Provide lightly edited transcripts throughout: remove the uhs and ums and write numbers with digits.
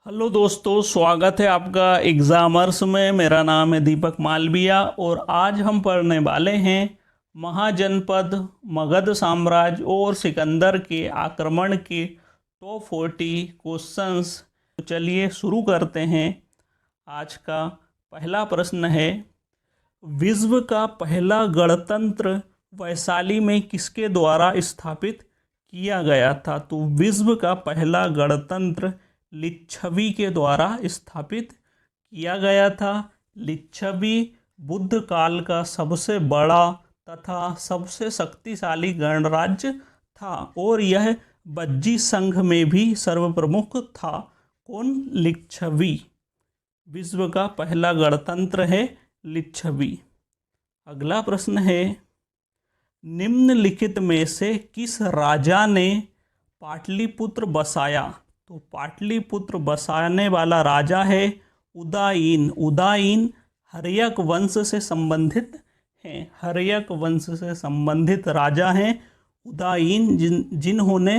Hello दोस्तों, स्वागत है आपका एग्जामर्स में। मेरा नाम है दीपक मालविया और आज हम पढ़ने वाले हैं महाजनपद, मगध साम्राज्य और सिकंदर के आक्रमण के टॉप 40 क्वेश्चंस। तो चलिए शुरू करते हैं। आज का पहला प्रश्न है, विश्व का पहला गणतंत्र वैशाली में किसके द्वारा स्थापित किया गया था? तो विश्व का पहला गणतंत्र लिच्छवी के द्वारा स्थापित किया गया था। लिच्छवी बुद्ध काल का सबसे बड़ा तथा सबसे शक्तिशाली गणराज्य था और यह बज्जी संघ में भी सर्वप्रमुख था। कौन? लिच्छवी। विश्व का पहला गणतंत्र है लिच्छवी। अगला प्रश्न है, निम्नलिखित में से किस राजा ने पाटलिपुत्र बसाया? तो पाटलिपुत्र बसाने वाला राजा है उदयन। उदयन हर्यक वंश से संबंधित हैं। हर्यक वंश से संबंधित राजा हैं उदयन, जिन्होंने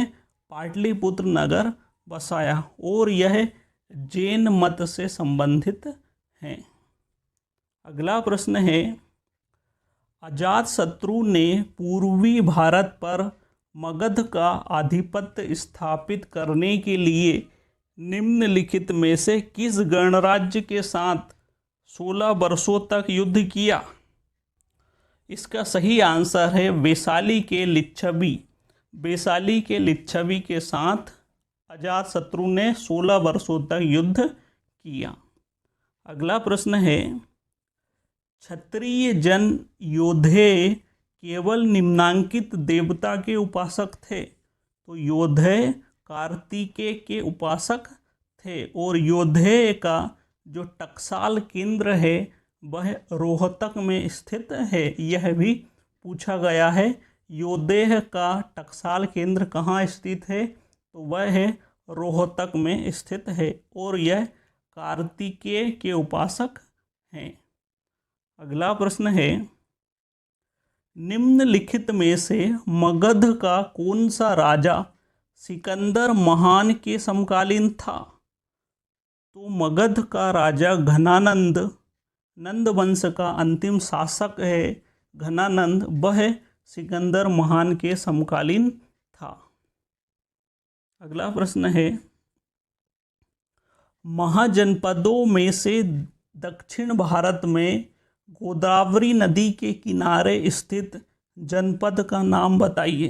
पाटलिपुत्र नगर बसाया और यह जैन मत से संबंधित हैं। अगला प्रश्न है, अजातशत्रु ने पूर्वी भारत पर मगध का आधिपत्य स्थापित करने के लिए निम्नलिखित में से किस गणराज्य के साथ 16 वर्षों तक युद्ध किया? इसका सही आंसर है वैशाली के लिच्छवी। वैशाली के लिच्छवी के साथ अजातशत्रु ने 16 वर्षों तक युद्ध किया। अगला प्रश्न है, क्षत्रिय जन योद्धे केवल निम्नांकित देवता के उपासक थे? तो योद्धे कार्तिकेय के उपासक थे और योद्धे का जो टकसाल केंद्र है वह रोहतक में स्थित है। यह भी पूछा गया है, योद्धे का टकसाल केंद्र कहाँ स्थित है? तो वह है रोहतक में स्थित है और यह कार्तिकेय के उपासक हैं। अगला प्रश्न है, निम्नलिखित में से मगध का कौन सा राजा सिकंदर महान के समकालीन था? तो मगध का राजा घनानंद, नंद वंश का अंतिम शासक है घनानंद, वह सिकंदर महान के समकालीन था। अगला प्रश्न है, महाजनपदों में से दक्षिण भारत में गोदावरी नदी के किनारे स्थित जनपद का नाम बताइए।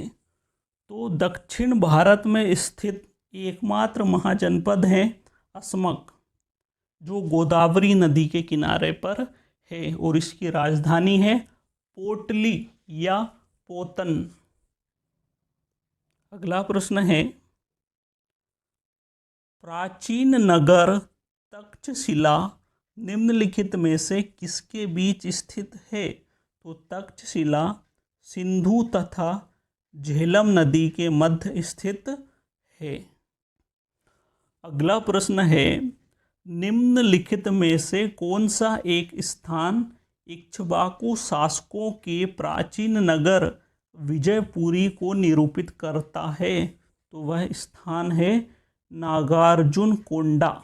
तो दक्षिण भारत में स्थित एकमात्र महाजनपद है असमक, जो गोदावरी नदी के किनारे पर है और इसकी राजधानी है पोटली या पोतन। अगला प्रश्न है, प्राचीन नगर तक्षशिला निम्नलिखित में से किसके बीच स्थित है? तो तक्षशिला सिंधु तथा झेलम नदी के मध्य स्थित है। अगला प्रश्न है, निम्नलिखित में से कौन सा एक स्थान इक्ष्वाकु शासकों के प्राचीन नगर विजयपुरी को निरूपित करता है? तो वह स्थान है नागार्जुन कोंडा,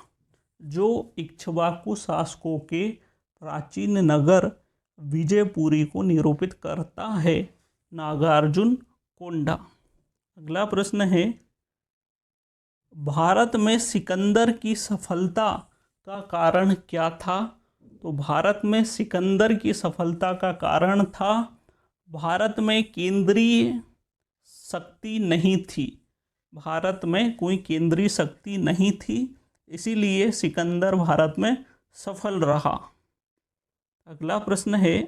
जो इक्ष्वाकु शासकों के प्राचीन नगर विजयपुरी को निरूपित करता है, नागार्जुन कोंडा। अगला प्रश्न है, भारत में सिकंदर की सफलता का कारण क्या था? तो भारत में सिकंदर की सफलता का कारण था, भारत में केंद्रीय शक्ति नहीं थी। भारत में कोई केंद्रीय शक्ति नहीं थी, इसीलिए सिकंदर भारत में सफल रहा। अगला प्रश्न है,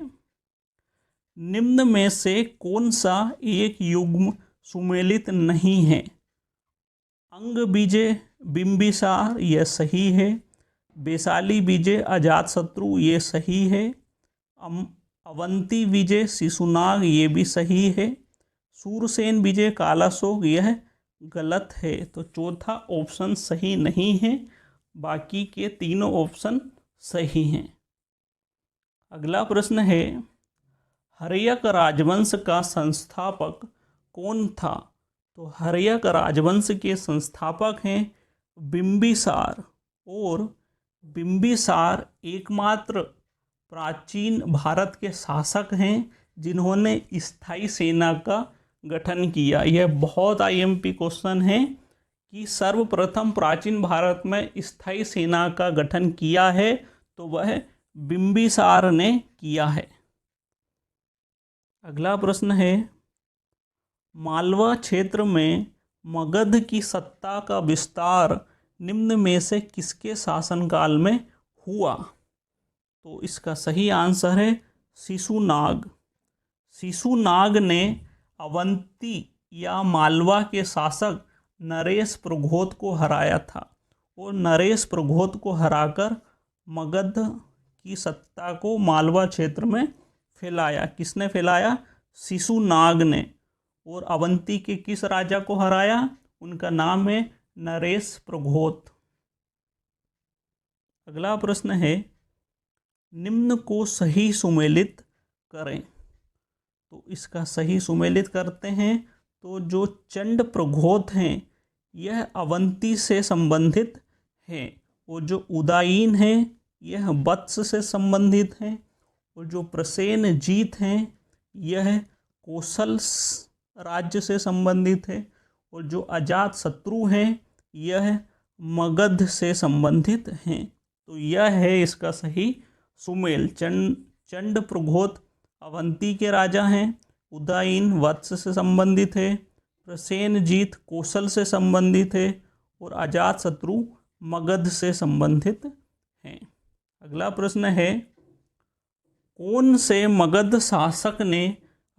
निम्न में से कौन सा एक युग्म सुमेलित नहीं है? अंग विजय बिंबिसार, यह सही है। वैशाली विजय अजातशत्रु, ये सही है। अवंती विजय शिशुनाग, ये भी सही है। सूरसेन विजय कालाशोक, यह गलत है। तो चौथा ऑप्शन सही नहीं है, बाकी के तीनों ऑप्शन सही हैं। अगला प्रश्न है, हर्यक राजवंश का संस्थापक कौन था? तो हर्यक राजवंश के संस्थापक हैं बिंबिसार और बिंबिसार एकमात्र प्राचीन भारत के शासक हैं जिन्होंने स्थायी सेना का गठन किया। यह बहुत आईएमपी क्वेश्चन है कि सर्वप्रथम प्राचीन भारत में स्थायी सेना का गठन किया है तो वह बिंबिसार ने किया है। अगला प्रश्न है, मालवा क्षेत्र में मगध की सत्ता का विस्तार निम्न में से किसके शासनकाल में हुआ? तो इसका सही आंसर है शिशुनाग। शिशुनाग ने अवंती या मालवा के शासक नरेश प्रघोत को हराया था और नरेश प्रघोत को हराकर मगध की सत्ता को मालवा क्षेत्र में फैलाया। किसने फैलाया? शिशुनाग ने। और अवंती के किस राजा को हराया? उनका नाम है नरेश प्रघोत। अगला प्रश्न है, निम्न को सही सुमेलित करें। तो इसका सही सुमेलित करते हैं तो जो चंड प्रघोत हैं यह अवंती से संबंधित हैं और जो उदायीन हैं यह वत्स से संबंधित हैं और जो प्रसेनजीत हैं यह कौशल राज्य से संबंधित है और जो अजात शत्रु हैं यह मगध से संबंधित हैं। तो यह है इसका सही सुमेल। चंड प्रघोत अवंती के राजा हैं, उदायीन वत्स से संबंधित है, प्रसेनजीत कौशल से संबंधित है और अजात शत्रु मगध से संबंधित हैं। अगला प्रश्न है, कौन से मगध शासक ने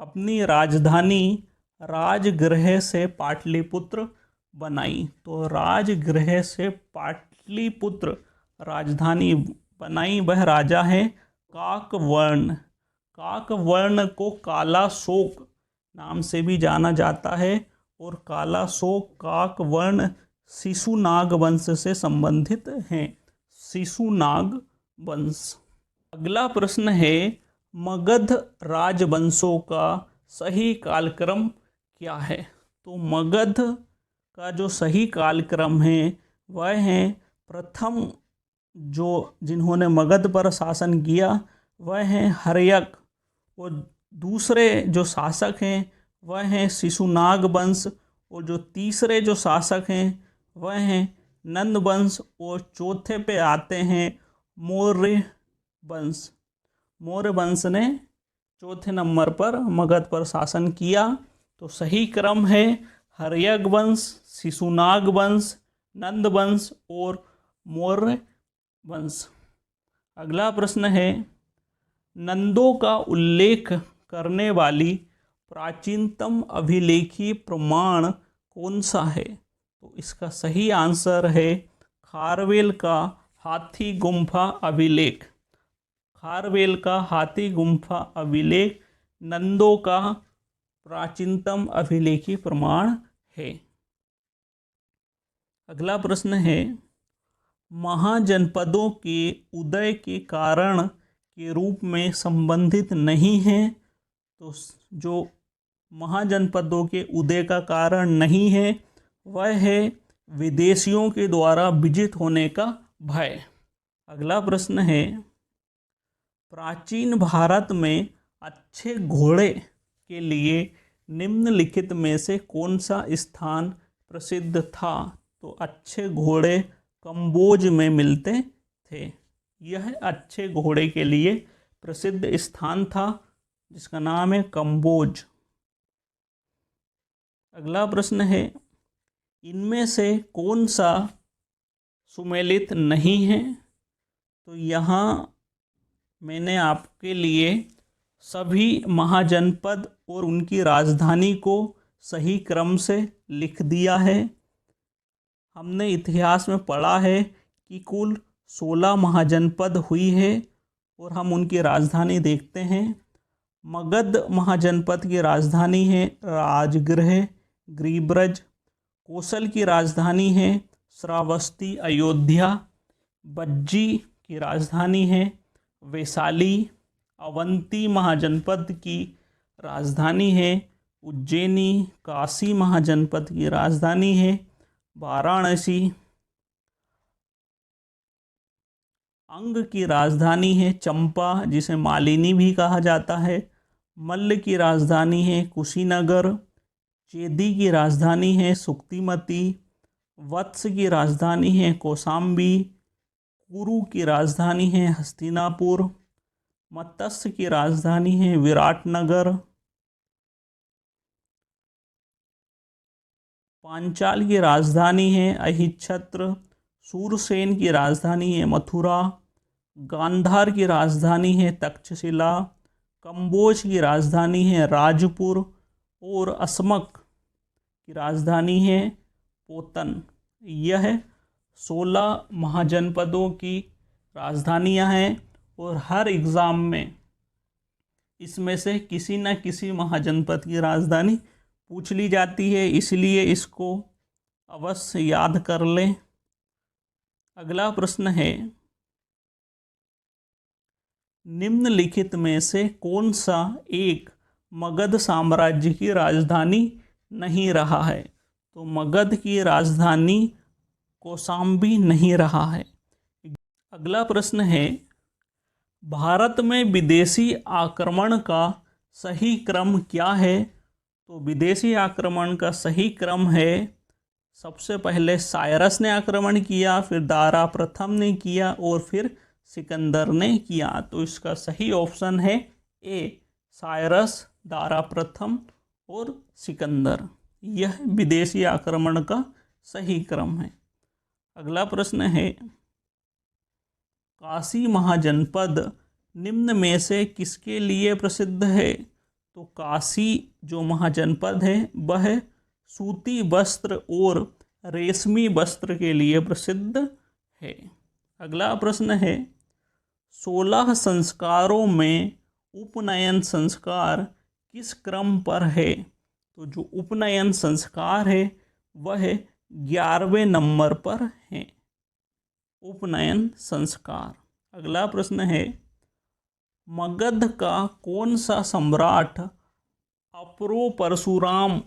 अपनी राजधानी राजगृह से पाटलिपुत्र बनाई? तो राजगृह से पाटलिपुत्र राजधानी बनाई वह राजा है काकवर्ण। काकवर्ण को काला शोक नाम से भी जाना जाता है और काला शोक काकवर्ण शिशुनाग वंश से संबंधित हैं। शिशुनाग वंश। अगला प्रश्न है, मगध राजवंशों का सही कालक्रम क्या है? तो मगध का जो सही कालक्रम है वह है, प्रथम जो जिन्होंने मगध पर शासन किया वह हैं हर्यक और दूसरे जो शासक हैं वह हैं शिशुनाग वंश और जो तीसरे जो शासक हैं वह हैं नंद वंश और चौथे पे आते हैं मौर्य वंश। मौर्य वंश ने चौथे नंबर पर मगध पर शासन किया। तो सही क्रम है हर्यक वंश, शिशुनाग वंश, नंद वंश और मौर्य वंश। अगला प्रश्न है, नंदों का उल्लेख करने वाली प्राचीनतम अभिलेखीय प्रमाण कौन सा है? तो इसका सही आंसर है खारवेल का हाथी गुम्फा अभिलेख। खारवेल का हाथी गुम्फा अभिलेख नंदों का प्राचीनतम अभिलेखीय प्रमाण है। अगला प्रश्न है, महाजनपदों के उदय के कारण के रूप में संबंधित नहीं है। तो जो महाजनपदों के उदय का कारण नहीं है वह है विदेशियों के द्वारा विजित होने का भय। अगला प्रश्न है, प्राचीन भारत में अच्छे घोड़े के लिए निम्नलिखित में से कौन सा स्थान प्रसिद्ध था? तो अच्छे घोड़े कंबोज में मिलते थे। यह अच्छे घोड़े के लिए प्रसिद्ध स्थान था जिसका नाम है कंबोज। अगला प्रश्न है, इनमें से कौन सा सुमेलित नहीं है? तो यहाँ मैंने आपके लिए सभी महाजनपद और उनकी राजधानी को सही क्रम से लिख दिया है। हमने इतिहास में पढ़ा है कि कुल 16 महाजनपद हुई है और हम उनकी राजधानी देखते हैं। मगध महाजनपद की राजधानी है राजगृह ग्रीब्रज। कौशल की राजधानी है श्रावस्ती अयोध्या। बज्जी की राजधानी है वैशाली। अवंती महाजनपद की राजधानी है उज्जैनी। काशी महाजनपद की राजधानी है वाराणसी। अंग की राजधानी है चंपा, जिसे मालिनी भी कहा जाता है। मल्ल की राजधानी है कुशीनगर। चेदी की राजधानी है सुक्तिमती। वत्स की राजधानी है कौशाम्बी। कुरु की राजधानी है हस्तिनापुर। मत्स्य की राजधानी है विराटनगर। पांचाल की राजधानी है अहिच्छत्र। सूरसेन की राजधानी है मथुरा। गांधार की राजधानी है तक्षशिला। कंबोज की राजधानी है राजपुर। और असमक की राजधानी है पोतन। यह 16 महाजनपदों की राजधानियां हैं और हर एग्ज़ाम में इसमें से किसी न किसी महाजनपद की राजधानी पूछ ली जाती है, इसलिए इसको अवश्य याद कर लें। अगला प्रश्न है, निम्नलिखित में से कौन सा एक मगध साम्राज्य की राजधानी नहीं रहा है? तो मगध की राजधानी कौशाम्बी नहीं रहा है। अगला प्रश्न है, भारत में विदेशी आक्रमण का सही क्रम क्या है? तो विदेशी आक्रमण का सही क्रम है, सबसे पहले सायरस ने आक्रमण किया, फिर दारा प्रथम ने किया और फिर सिकंदर ने किया। तो इसका सही ऑप्शन है ए, सायरस, दारा प्रथम और सिकंदर। यह विदेशी आक्रमण का सही क्रम है। अगला प्रश्न है, काशी महाजनपद निम्न में से किसके लिए प्रसिद्ध है? तो काशी जो महाजनपद है वह सूती वस्त्र और रेशमी वस्त्र के लिए प्रसिद्ध है। अगला प्रश्न है, 16 संस्कारों में उपनयन संस्कार किस क्रम पर है? तो जो उपनयन संस्कार है वह 11वें नंबर पर है, उपनयन संस्कार। अगला प्रश्न है, मगध का कौन सा सम्राट अपरो परशुराम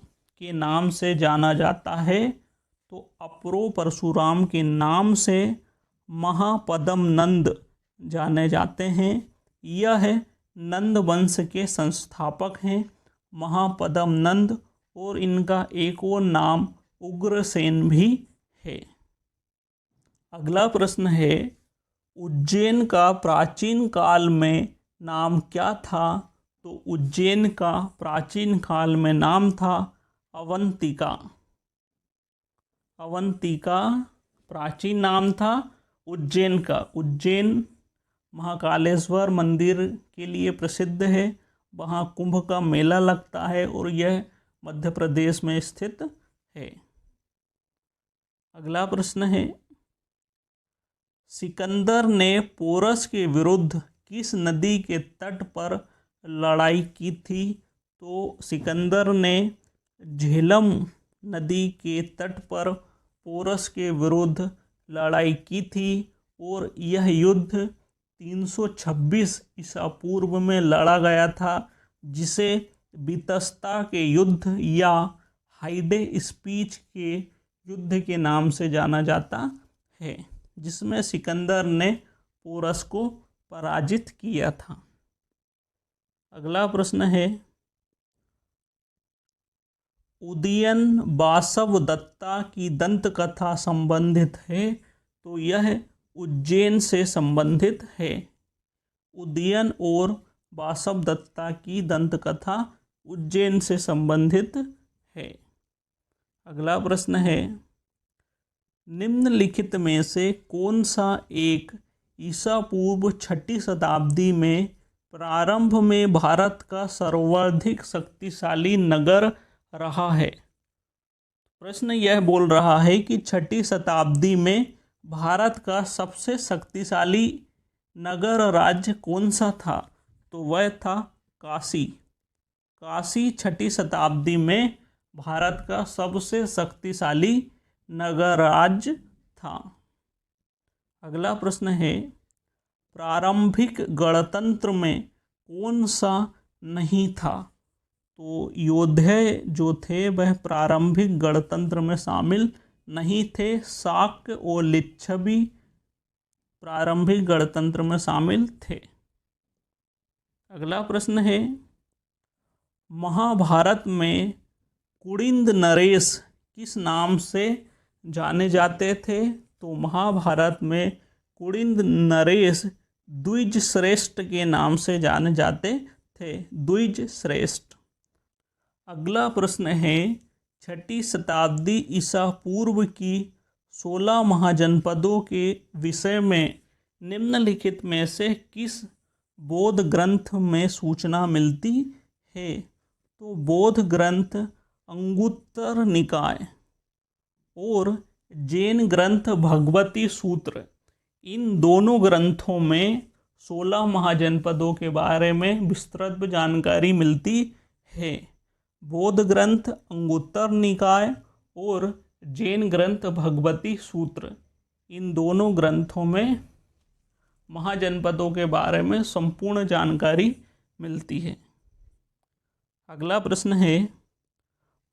के नाम से जाना जाता है? तो अपरो परशुराम के नाम से महापद्म नंद जाने जाते हैं। यह नंद वंश के संस्थापक हैं, महापद्म नंद, और इनका एक और नाम उग्रसेन भी है। अगला प्रश्न है, उज्जैन का प्राचीन काल में नाम क्या था? तो उज्जैन का प्राचीन काल में नाम था अवंतिका। अवंतिका प्राचीन नाम था उज्जैन का। उज्जैन महाकालेश्वर मंदिर के लिए प्रसिद्ध है, वहाँ कुंभ का मेला लगता है और यह मध्य प्रदेश में स्थित है। अगला प्रश्न है, सिकंदर ने पोरस के विरुद्ध किस नदी के तट पर लड़ाई की थी? तो सिकंदर ने झेलम नदी के तट पर पोरस के विरुद्ध लड़ाई की थी और यह युद्ध 326 ईसा पूर्व में लड़ा गया था, जिसे बीतस्ता के युद्ध या हाइडे स्पीच के युद्ध के नाम से जाना जाता है, जिसमें सिकंदर ने पोरस को पराजित किया था। अगला प्रश्न है, उदयन वासव दत्ता की दंत कथा संबंधित है? तो यह उज्जैन से संबंधित है। उदयन और वासव दत्ता की दंत कथा उज्जैन से संबंधित है। अगला प्रश्न है, निम्नलिखित में से कौन सा एक ईसा पूर्व 6ठी शताब्दी में प्रारंभ में भारत का सर्वाधिक शक्तिशाली नगर रहा है? प्रश्न यह बोल रहा है कि 6ठी शताब्दी में भारत का सबसे शक्तिशाली नगर राज्य कौन सा था? तो वह था काशी। काशी 6ठी शताब्दी में भारत का सबसे शक्तिशाली नगर राज्य था। अगला प्रश्न है, प्रारंभिक गणतंत्र में कौन सा नहीं था? तो योद्धे जो थे वह प्रारंभिक गणतंत्र में शामिल नहीं थे। शाक्य और लिच्छवी प्रारंभिक गणतंत्र में शामिल थे। अगला प्रश्न है, महाभारत में कुड़िंद नरेश किस नाम से जाने जाते थे? तो महाभारत में कुड़िंद नरेश द्विज श्रेष्ठ के नाम से जाने जाते थे, द्विज श्रेष्ठ। अगला प्रश्न है, 6ठी शताब्दी ईसा पूर्व की 16 महाजनपदों के विषय में निम्नलिखित में से किस बौद्ध ग्रंथ में सूचना मिलती है? तो बौद्ध ग्रंथ अंगुत्तर निकाय और जैन ग्रंथ भगवती सूत्र, इन दोनों ग्रंथों में 16 महाजनपदों के बारे में विस्तृत जानकारी मिलती है। बौद्ध ग्रंथ अंगुत्तर निकाय और जैन ग्रंथ भगवती सूत्र, इन दोनों ग्रंथों में महाजनपदों के बारे में संपूर्ण जानकारी मिलती है। अगला प्रश्न है,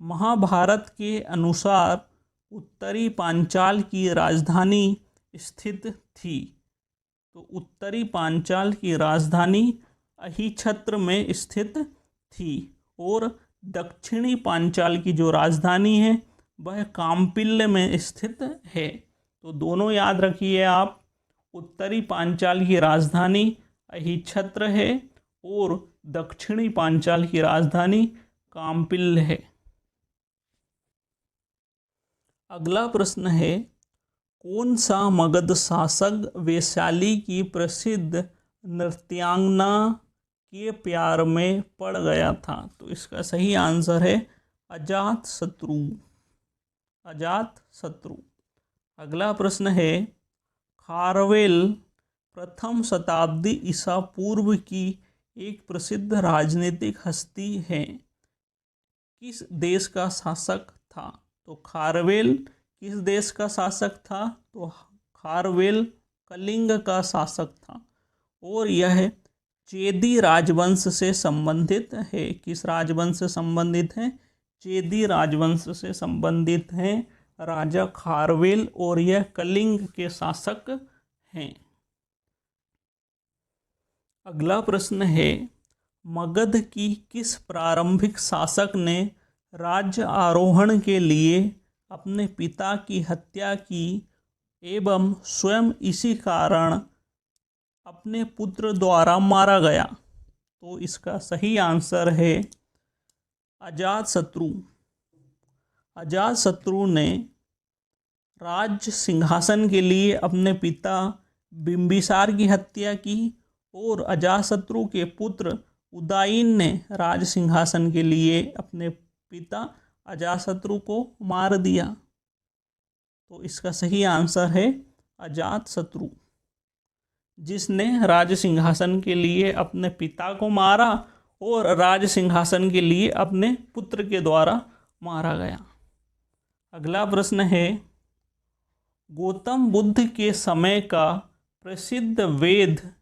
महाभारत के अनुसार उत्तरी पांचाल की राजधानी स्थित थी? तो उत्तरी पांचाल की राजधानी अहिछत्र में स्थित थी और दक्षिणी पांचाल की जो राजधानी है वह काम्पिल्य में स्थित है। तो दोनों याद रखिए आप, उत्तरी पांचाल की राजधानी अहिछत्र है और दक्षिणी पांचाल की राजधानी काम्पिल्य है। अगला प्रश्न है, कौन सा मगध शासक वैशाली की प्रसिद्ध नृत्यांगना के प्यार में पड़ गया था? तो इसका सही आंसर है अजातशत्रु, अजातशत्रु। अगला प्रश्न है, खारवेल प्रथम शताब्दी ईसा पूर्व की एक प्रसिद्ध राजनीतिक हस्ती है, किस देश का शासक था? तो खारवेल किस देश का शासक था? तो खारवेल कलिंग का शासक था और यह चेदी राजवंश से संबंधित है। किस राजवंश से संबंधित है? चेदी राजवंश से संबंधित है राजा खारवेल और यह कलिंग के शासक हैं। अगला प्रश्न है, मगध की किस प्रारंभिक शासक ने राज्य आरोहण के लिए अपने पिता की हत्या की एवं स्वयं इसी कारण अपने पुत्र द्वारा मारा गया? तो इसका सही आंसर है अजातशत्रु। अजातशत्रु ने राज्य सिंहासन के लिए अपने पिता बिंबिसार की हत्या की और अजातशत्रु के पुत्र उदयन ने राज सिंहासन के लिए अपने पिता अजातशत्रु को मार दिया। तो इसका सही आंसर है अजातशत्रु, जिसने राज सिंहासन के लिए अपने पिता को मारा और राज सिंहासन के लिए अपने पुत्र के द्वारा मारा गया। अगला प्रश्न है, गौतम बुद्ध के समय का प्रसिद्ध वेद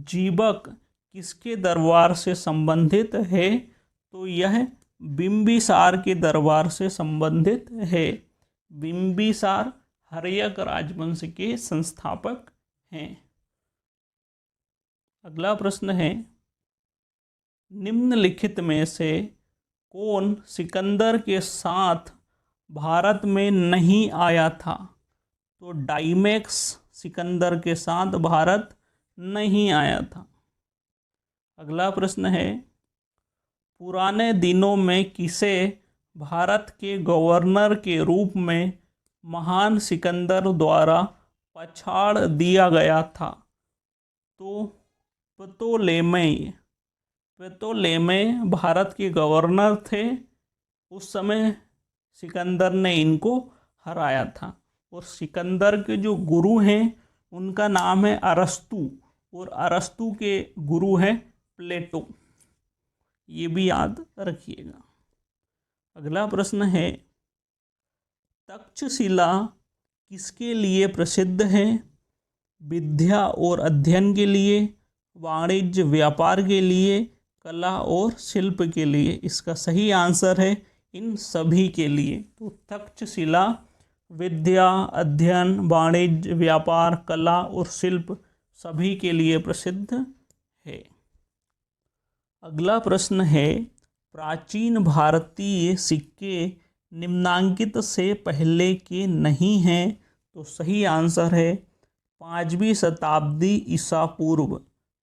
जीवक किसके दरबार से संबंधित है? तो यह बिंबिसार के दरबार से संबंधित है। बिंबिसार हर्यक राजवंश के संस्थापक हैं। अगला प्रश्न है, निम्नलिखित में से कौन सिकंदर के साथ भारत में नहीं आया था? तो डाइमेक्स सिकंदर के साथ भारत नहीं आया था। अगला प्रश्न है, पुराने दिनों में किसे भारत के गवर्नर के रूप में महान सिकंदर द्वारा पछाड़ दिया गया था? तो प्टोलेमय भारत के गवर्नर थे। उस समय सिकंदर ने इनको हराया था और सिकंदर के जो गुरु हैं उनका नाम है अरस्तु और अरस्तु के गुरु हैं प्लेटो। ये भी याद रखिएगा। अगला प्रश्न है, तक्षशिला किसके लिए प्रसिद्ध है? विद्या और अध्ययन के लिए, वाणिज्य व्यापार के लिए, कला और शिल्प के लिए? इसका सही आंसर है इन सभी के लिए। तो तक्षशिला विद्या, अध्ययन, वाणिज्य, व्यापार, कला और शिल्प सभी के लिए प्रसिद्ध है। अगला प्रश्न है, प्राचीन भारतीय सिक्के निम्नांकित से पहले के नहीं हैं। तो सही आंसर है 5वीं शताब्दी ईसा पूर्व।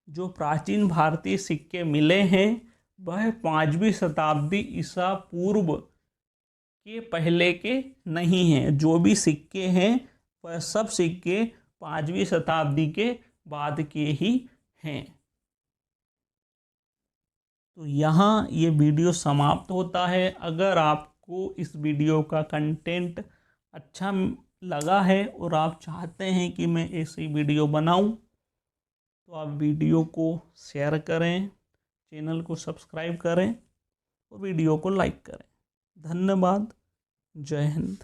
जो प्राचीन भारतीय सिक्के मिले हैं वह 5वीं शताब्दी ईसा पूर्व के पहले के नहीं हैं। जो भी सिक्के हैं वह सब सिक्के 5वीं शताब्दी के बाद के ही हैं। तो यहाँ ये वीडियो समाप्त होता है। अगर आपको इस वीडियो का कंटेंट अच्छा लगा है और आप चाहते हैं कि मैं ऐसी वीडियो बनाऊं, तो आप वीडियो को शेयर करें, चैनल को सब्सक्राइब करें और वीडियो को लाइक करें। धन्यवाद। जय हिंद।